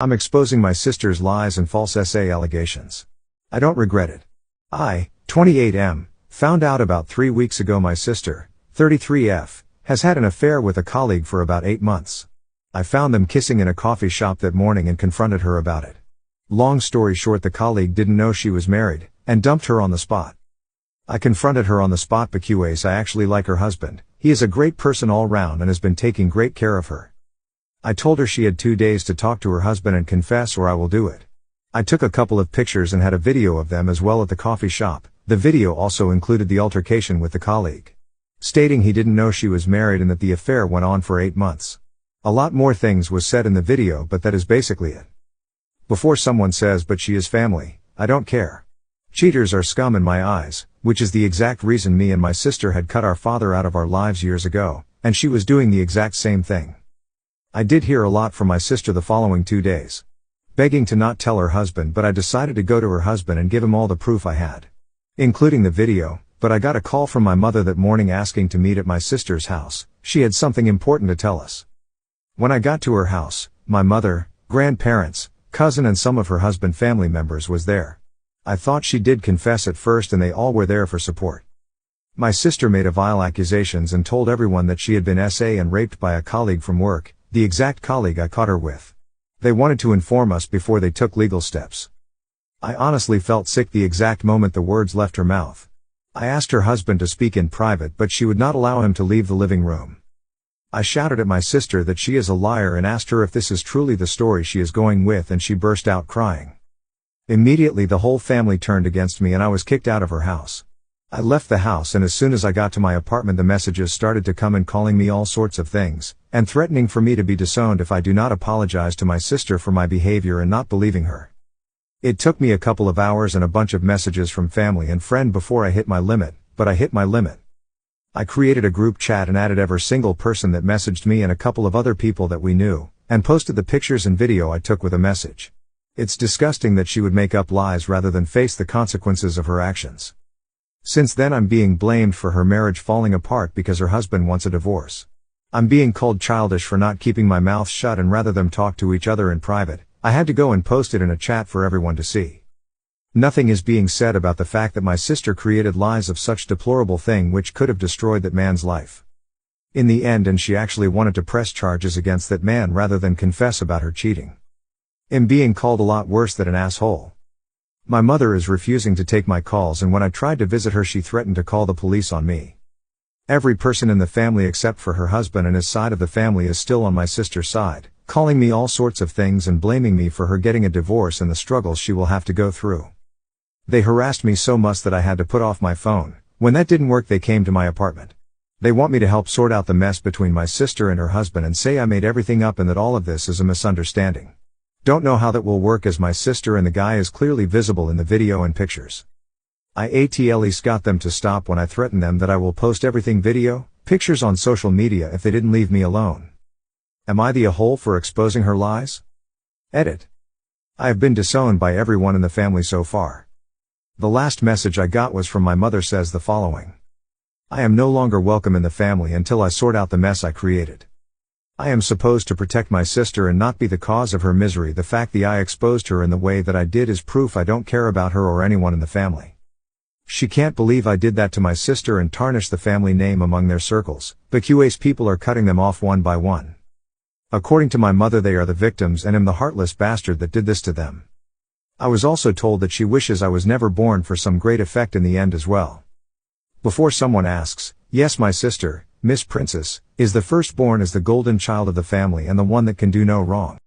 I'm exposing my sister's lies and false essay allegations. I don't regret it. I, 28M, found out about 3 weeks ago my sister, 33F, has had an affair with a colleague for about 8 months. I found them kissing in a coffee shop that morning and confronted her about it. Long story short, the colleague didn't know she was married, and dumped her on the spot. I confronted her on the spot because I actually like her husband. He is a great person all round and has been taking great care of her. I told her she had 2 days to talk to her husband and confess or I will do it. I took a couple of pictures and had a video of them as well at the coffee shop. The video also included the altercation with the colleague, stating he didn't know she was married and that the affair went on for 8 months. A lot more things was said in the video, but that is basically it. Before someone says but she is family, I don't care. Cheaters are scum in my eyes, which is the exact reason me and my sister had cut our father out of our lives years ago, and she was doing the exact same thing. I did hear a lot from my sister the following 2 days, begging to not tell her husband, but I decided to go to her husband and give him all the proof I had, including the video. But I got a call from my mother that morning asking to meet at my sister's house. She had something important to tell us. When I got to her house, my mother, grandparents, cousin and some of her husband family members was there. I thought she did confess at first and they all were there for support. My sister made a vile accusations and told everyone that she had been SA and raped by a colleague from work, the exact colleague I caught her with. They wanted to inform us before they took legal steps. I honestly felt sick the exact moment the words left her mouth. I asked her husband to speak in private, but she would not allow him to leave the living room. I shouted at my sister that she is a liar and asked her if this is truly the story she is going with, and she burst out crying. Immediately the whole family turned against me and I was kicked out of her house. I left the house, and as soon as I got to my apartment the messages started to come in calling me all sorts of things, and threatening for me to be disowned if I do not apologize to my sister for my behavior and not believing her. It took me a couple of hours and a bunch of messages from family and friend before I hit my limit, but I hit my limit. I created a group chat and added every single person that messaged me and a couple of other people that we knew, and posted the pictures and video I took with a message. It's disgusting that she would make up lies rather than face the consequences of her actions. Since then I'm being blamed for her marriage falling apart because her husband wants a divorce. I'm being called childish for not keeping my mouth shut, and rather than talk to each other in private, I had to go and post it in a chat for everyone to see. Nothing is being said about the fact that my sister created lies of such deplorable thing which could have destroyed that man's life in the end, and she actually wanted to press charges against that man rather than confess about her cheating. I'm being called a lot worse than an asshole. My mother is refusing to take my calls, and when I tried to visit her she threatened to call the police on me. Every person in the family except for her husband and his side of the family is still on my sister's side, calling me all sorts of things and blaming me for her getting a divorce and the struggles she will have to go through. They harassed me so much that I had to put off my phone. When that didn't work they came to my apartment. They want me to help sort out the mess between my sister and her husband and say I made everything up and that all of this is a misunderstanding. Don't know how that will work as my sister and the guy is clearly visible in the video and pictures. I at least got them to stop when I threatened them that I will post everything video, pictures on social media if they didn't leave me alone. Am I the a-hole for exposing her lies? Edit. I have been disowned by everyone in the family so far. The last message I got was from my mother, says the following. I am no longer welcome in the family until I sort out the mess I created. I am supposed to protect my sister and not be the cause of her misery. The fact that I exposed her in the way that I did is proof I don't care about her or anyone in the family. She can't believe I did that to my sister and tarnish the family name among their circles, because people are cutting them off one by one. According to my mother they are the victims and am the heartless bastard that did this to them. I was also told that she wishes I was never born for some great effect in the end as well. Before someone asks, yes, my sister, Miss Princess, is the firstborn, as the golden child of the family and the one that can do no wrong.